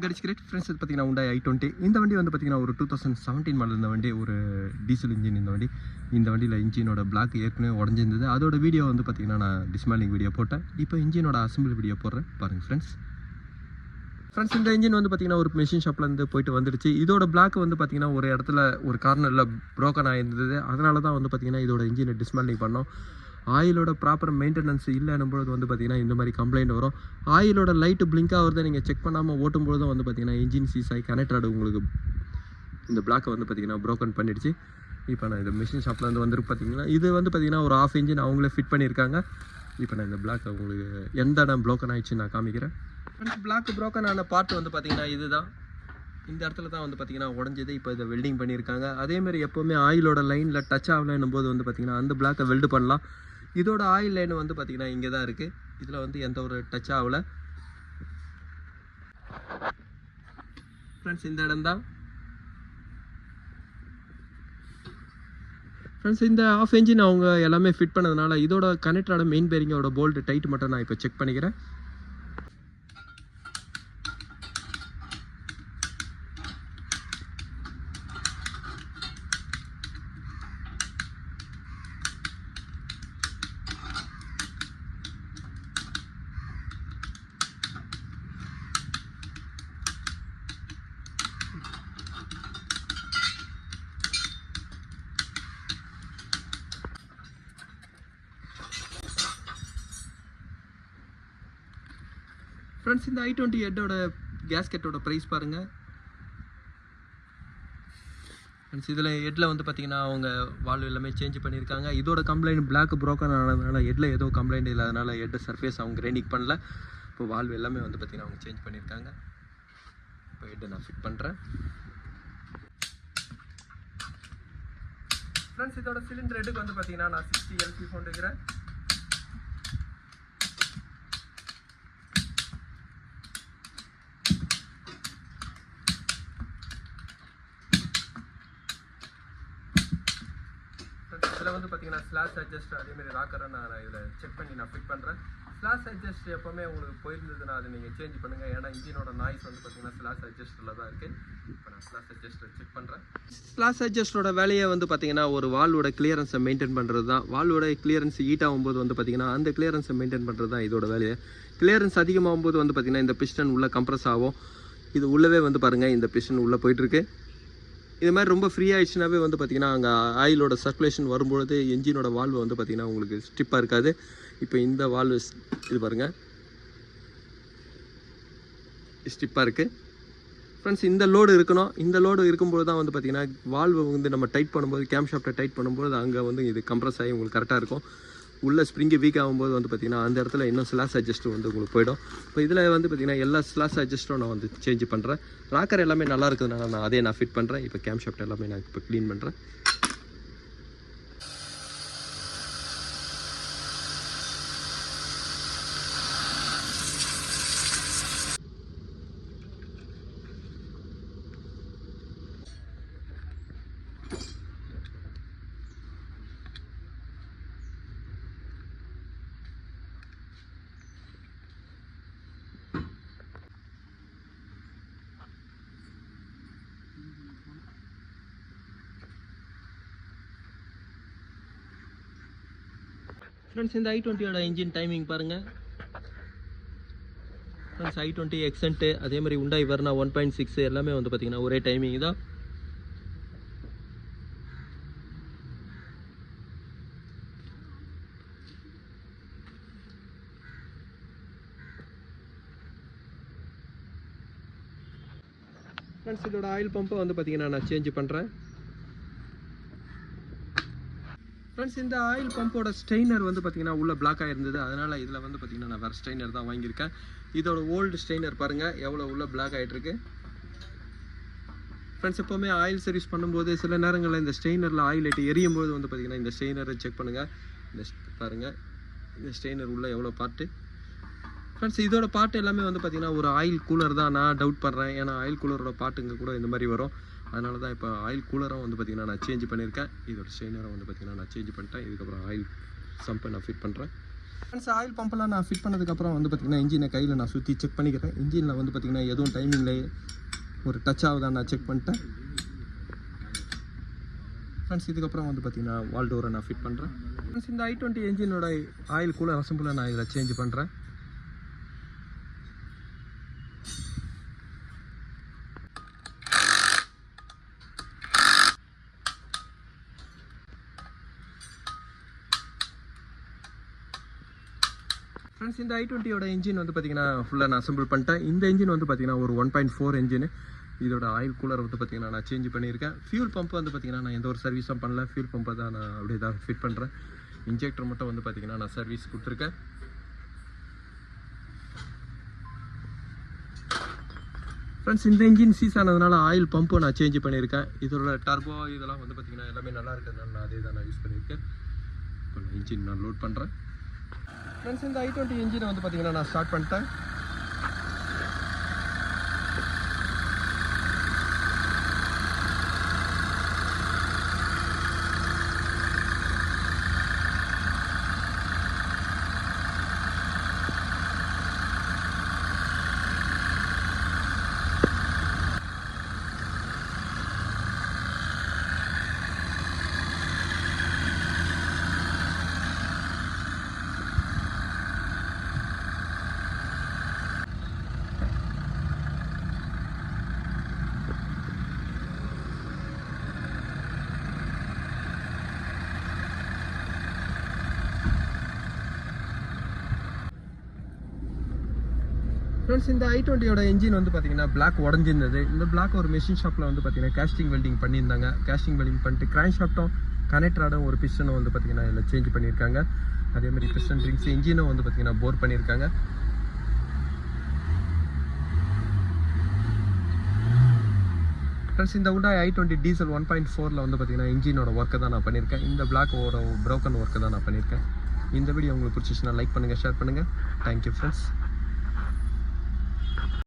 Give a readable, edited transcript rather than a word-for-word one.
கடிச்சு great friends இது பார்த்தீங்கன்னா Hyundai i20 இந்த வண்டி வந்து பார்த்தீங்கன்னா ஒரு 2017 மாடல் இந்த வண்டி ஒரு டீசல் இன்ஜின் இந்த வண்டியில் இன்ஜினோட பிளாக் ஏற்கனவே உடஞ்சிருந்தது அதோட வீடியோ வந்து பார்த்தீங்கன்னா நான் டிஸ்மேலிங் வீடியோ போட்டேன் இப்போ இன்ஜினோட அசம்பிள் வீடியோ போடுறேன் பாருங்கள் ஃப்ரெண்ட்ஸ் இந்த இன்ஜின் வந்து பார்த்தீங்கன்னா ஒரு மெஷின் ஷாப்லேருந்து போயிட்டு வந்துடுச்சு இதோட பிளாக் வந்து பார்த்தீங்கன்னா ஒரு இடத்துல ஒரு கார்னரில் ப்ரோக்கன் ஆகிருந்தது அதனால தான் வந்து பார்த்தீங்கன்னா இதோட இன்ஜினை டிஸ்மேலிங் பண்ணோம் ஆயிலோட ப்ராப்பர் மெயின்டெனன்ஸ் இல்லைன்னும்போது வந்து பார்த்தீங்கன்னா இந்த மாதிரி கம்ப்ளைண்ட் வரும் ஆயிலோட லைட்டு பிளிங்க் ஆகிறத நீங்கள் செக் பண்ணாமல் ஓட்டும்போது தான் வந்து பார்த்தீங்கன்னா இன்ஜின் சீஸ் ஆகி கனெக்டட் உங்களுக்கு இந்த பிளாக்கை வந்து பார்த்தீங்கன்னா ப்ரோக்கன் பண்ணிடுச்சு இப்போ நான் இந்த மிஷின் ஷாப்லேருந்து வந்துருக்கு பார்த்தீங்கன்னா இது வந்து பார்த்தீங்கன்னா ஒரு ஆஃப் இன்ஜின் அவங்களே ஃபிட் பண்ணியிருக்காங்க இப்போ நான் இந்த பிளாக் உங்களுக்கு எந்த இடம் ப்ரோக்கன் ஆகிடுச்சு நான் காமிக்கிறேன் பிளாக் ப்ரோக்கன் ஆன பார்ட் வந்து பார்த்தீங்கன்னா இதுதான் இந்த இடத்துல தான் வந்து பார்த்தீங்கன்னா உடஞ்சது இப்போ இதை வெல்டிங் பண்ணியிருக்காங்க அதேமாதிரி எப்போவுமே ஆயிலோட லைனில் டச் ஆகலைன்னும் போது வந்து பார்த்தீங்கன்னா அந்த பிளாக்கை வெல்டு பண்ணலாம் இதோட ஆயில் லைன் வந்து பார்த்தீங்கன்னா இங்கே தான் இருக்குது இதில் வந்து எந்த ஒரு டச் ஆகலை ஃப்ரெண்ட்ஸ் இந்த இடம் தான் ஃப்ரெண்ட்ஸ் இந்த ஆஃப் என்ஜின் அவங்க எல்லாமே ஃபிட் பண்ணதுனால இதோட கனெக்டரோட மெயின் பேரிங்கோட போல்ட் டைட் மட்டும் நான் இப்போ செக் பண்ணிக்கிறேன் ஃப்ரெண்ட்ஸ் இந்த i20 ஹெட்டோட கேஸ்கெட்டோட ப்ரைஸ் பாருங்கள் ஃப்ரெண்ட்ஸ் இதில் ஹெட்டில் வந்து பார்த்தீங்கன்னா அவங்க வால்வ் எல்லாமே சேஞ்ச் பண்ணியிருக்காங்க இதோட கம்ப்ளைண்ட் பிளாக் ப்ரோக்கன் ஆனதுனால ஹெட்டில் ஏதோ கம்ப்ளைண்ட் இல்லாதனால ஹெட் சர்ஃபேஸ் அவங்க கிரைண்டிங் பண்ணல இப்போ வால்வ் எல்லாமே வந்து பார்த்தீங்கன்னா அவங்க சேஞ்ச் பண்ணியிருக்காங்க இப்போ ஹெட்டை நான் ஃபிட் பண்ணுறேன் ஃப்ரெண்ட்ஸ் இதோட சிலிண்டர் ஹெட்டுக்கு வந்து பார்த்தீங்கன்னா நான் 60 LP கொண்டுக்கிறேன் இதில் வந்து பார்த்தீங்கன்னா ஸ்லாஷ் அட்ஜஸ்ட் அதேமாதிரி ராக்கரை நான் இதில் செக் பண்ணி நான் ஃபிட் பண்ணுறேன் ஸ்லாஷ் அட்ஜஸ்ட் எப்போவுமே உங்களுக்கு போயிருந்ததுன்னா அதை நீங்கள் சேஞ்ச் பண்ணுங்கள் ஏன்னா இன்ஜினோட நாய்ஸ் வந்து பார்த்தீங்கன்னா ஸ்லாஷ் அட்ஜஸ்ட்டில் தான் இருக்குது இப்போ நான் ஸ்லாஷ் அட்ஜஸ்ட்டை செக் பண்ணுறேன் ஸ்லாஷ் அட்ஜஸ்ட்டோட வேலையை வந்து பார்த்தீங்கன்னா ஒரு வால்வோட கிளியரன்ஸை மெயின்டைன் பண்ணுறது தான் வால்வோட கிளியரன்ஸ் ஹீட் ஆகும்போது வந்து பார்த்தீங்கன்னா அந்த கிளியரன்ஸை மெயின்டைன் பண்ணுறது தான் இதோட வேலையை கிளியரன்ஸ் அதிகமாகும் போது வந்து பார்த்தீங்கன்னா இந்த பிஸ்டன் உள்ளே கம்ப்ரஸ் ஆகும் இது உள்ளவே வந்து பாருங்கள் இந்த பிஸ்டன் உள்ளே போயிட்டுருக்கு இது மாதிரி ரொம்ப ஃப்ரீ ஆகிடுச்சுனாவே வந்து பார்த்திங்கன்னா அங்கே ஆயிலோட சர்க்குலேஷன் வரும்பொழுது என்ஜினோட வால்வு வந்து பார்த்திங்கன்னா உங்களுக்கு ஸ்ட்ரிப்பாக இருக்காது இப்போ இந்த வால்வு இது பாருங்கள் ஸ்ட்ரிப்பாக இருக்குது ஃப்ரெண்ட்ஸ் இந்த லோடு இருக்கணும் இந்த லோடு இருக்கும்போது தான் வந்து பார்த்திங்கன்னா வால்வு வந்து நம்ம டைட் பண்ணும்போது கேம் ஷாஃப்ட்டை டைட் பண்ணும்போது அங்கே வந்து இது கம்ப்ரஸ் ஆகி உங்களுக்கு கரெக்டாக இருக்கும் உள்ள ஸ்ப்ரிங்கு வீக் ஆகும்போது வந்து பார்த்திங்கன்னா அந்த இடத்துல இன்னும் ஸ்லாஷ் அட்ஜஸ்ட்டும் வந்து உங்களுக்கு போயிடும் இப்போ இதில் வந்து பார்த்திங்கன்னா எல்லா ஸ்லாஷ் அட்ஜஸ்ட்டும் நான் வந்து சேஞ்ச் பண்ணுறேன் ராக்கர் எல்லாமே நல்லா இருக்குதுனால நான் அதே நான் ஃபிட் பண்ணுறேன் இப்போ கேம் ஷாஃப்ட் எல்லாமே நான் இப்போ க்ளீன் பண்ணுறேன் ஃப்ரெண்ட்ஸ் இந்த i20யோட இன்ஜின் டைமிங் பாருங்கள் ஃப்ரெண்ட்ஸ் i20 எக்ஸென்ட்டு அதே மாதிரி Hyundai Verna 1.6 எல்லாமே வந்து பார்த்திங்கன்னா ஒரே டைமிங் தான் ஃப்ரெண்ட்ஸ் இதோட ஆயில் பம்பை வந்து பார்த்திங்கன்னா நான் சேஞ்ச் பண்ணுறேன் ஃப்ரெண்ட்ஸ் இந்த ஆயில் பம்போட ஸ்ட்ரெயினர் வந்து பார்த்திங்கன்னா உள்ளே பிளாக் ஆகிருந்தது அதனால் இதில் வந்து பார்த்திங்கன்னா நான் வேறு ஸ்ட்ரெயினர் தான் வாங்கியிருக்கேன் இதோட ஓல்டு ஸ்ட்ரெயினர் பாருங்கள் எவ்வளோ உள்ளே பிளாக் ஆகிட்டுருக்கு ஃப்ரெண்ட்ஸ் எப்போவுமே ஆயில் சர்வீஸ் பண்ணும்போது சில நேரங்களில் இந்த ஸ்ட்ரெயினரில் ஆயில் ஐட்டு எரியும் போது வந்து பார்த்திங்கன்னா இந்த ஸ்ட்ரெயினரை செக் பண்ணுங்கள் இந்த பாருங்கள் இந்த ஸ்ட்ரெயினர் உள்ளே எவ்வளோ பார்ட்டு ஃப்ரெண்ட்ஸ் இதோட பார்ட் எல்லாமே வந்து பார்த்திங்கன்னா ஒரு ஆயில் கூலர் தான் நான் டவுட் பண்ணுறேன் ஏன்னா ஆயில் கூலரோட பார்ட்டுங்க கூட இந்த மாதிரி வரும் அதனால தான் இப்போ ஆயில் கூலரும் வந்து பார்த்திங்கன்னா நான் சேஞ்ச் பண்ணியிருக்கேன் இதோட ஸ்ட்ரெயினரை வந்து பார்த்திங்கன்னா நான் சேஞ்ச் பண்ணிட்டேன் இதுக்கப்புறம் ஆயில் சம்பை நான் ஃபிட் பண்ணுறேன் ஃப்ரெண்ட்ஸ் ஆயில் பம்பெல்லாம் நான் ஃபிட் பண்ணதுக்கப்புறம் வந்து பார்த்திங்கன்னா இன்ஜினை கையில் நான் சுற்றி செக் பண்ணிக்கிறேன். இன்ஜினில் வந்து பார்த்திங்கன்னா எதுவும் டைமிங்கில் ஒரு டச் ஆகுதான் நான் செக் பண்ணிட்டேன். ஃப்ரெண்ட்ஸ் இதுக்கப்புறம் வந்து பார்த்திங்கன்னா வால் டோரை நான் ஃபிட் பண்ணுறேன். ஃப்ரெண்ட்ஸ் இந்த i20 என்ஜினோட ஆயில் கூலர் அசம்பிளை நான் இதில் சேஞ்ச் பண்ணுறேன். ஃப்ரெண்ட்ஸ் இந்த i20யோட இன்ஜின் வந்து பார்த்திங்கன்னா ஃபுல்லாக நான் அசம்பிள் பண்ணிட்டேன். இந்த இன்ஜின் வந்து பார்த்திங்கன்னா ஒரு 1.4 இன்ஜின். இதோட ஆயில் கூலர் வந்து பார்த்திங்கன்னா நான் சேஞ்ச் பண்ணியிருக்கேன். ஃபியூல் பம்ப் வந்து பார்த்திங்கன்னா நான் எந்த ஒரு சர்வீஸும் பண்ணல. ஃபியூல் பம்பை தான் நான் அப்படியே தான் ஃபிட் பண்ணுறேன். இன்ஜெக்டர் மட்டும் வந்து பார்த்திங்கன்னா நான் சர்வீஸ் கொடுத்துருக்கேன். ஃப்ரெண்ட்ஸ் இந்த இன்ஜின் சீஸ் ஆனதுனால ஆயில் பம்பும் நான் சேஞ்ச் பண்ணியிருக்கேன். இதோட டர்போ இதெல்லாம் வந்து பார்த்திங்கன்னா எல்லாமே நல்லா இருக்கிறதுனால நான் அதே தான் நான் யூஸ் பண்ணியிருக்கேன். இப்போ நான் இன்ஜின் நான் லோட் பண்ணுறேன். ஃப்ரெண்ட்ஸ் இந்த i20 இன்ஜினை வந்து பார்த்திங்கன்னா நான் ஸ்டார்ட் பண்ணிட்டேன். ஃப்ரெண்ட்ஸ் இந்த i20யோட இன்ஜின் வந்து பார்த்திங்கன்னா பிளாக் உடஞ்சிருந்தது. இந்த பிளாக் ஒரு மெஷின் ஷாப்பில் வந்து பார்த்திங்கன்னா கேஸ்டிங் வெல்டிங் பண்ணியிருந்தாங்க. கேஸ்டிங் வெல்டிங் பண்ணிட்டு கிராங்க் ஷாஃப்ட்டும் கனெக்டராடும் ஒரு பிஸ்டனும் வந்து பார்த்திங்கன்னா இதில் சேஞ்ச் பண்ணியிருக்காங்க. அதேமாதிரி பிஸ்டன் ரிங்ஸ் இன்ஜினும் வந்து பார்த்திங்கன்னா போர் பண்ணியிருக்காங்க. ஃப்ரெண்ட்ஸ் இந்த Hyundai i20 டீசல் 1.4ல் வந்து பார்த்திங்கன்னா இன்ஜினோட ஒர்க்கை தான் நான் பண்ணியிருக்கேன். இந்த பிளாக்கோட ப்ரோக்கன் ஒர்க்கை தான் நான் பண்ணியிருக்கேன். இந்த வீடியோ உங்களுக்கு பிடிச்சிச்சுன்னா லைக் பண்ணுங்கள், ஷேர் பண்ணுங்கள். Thank you friends.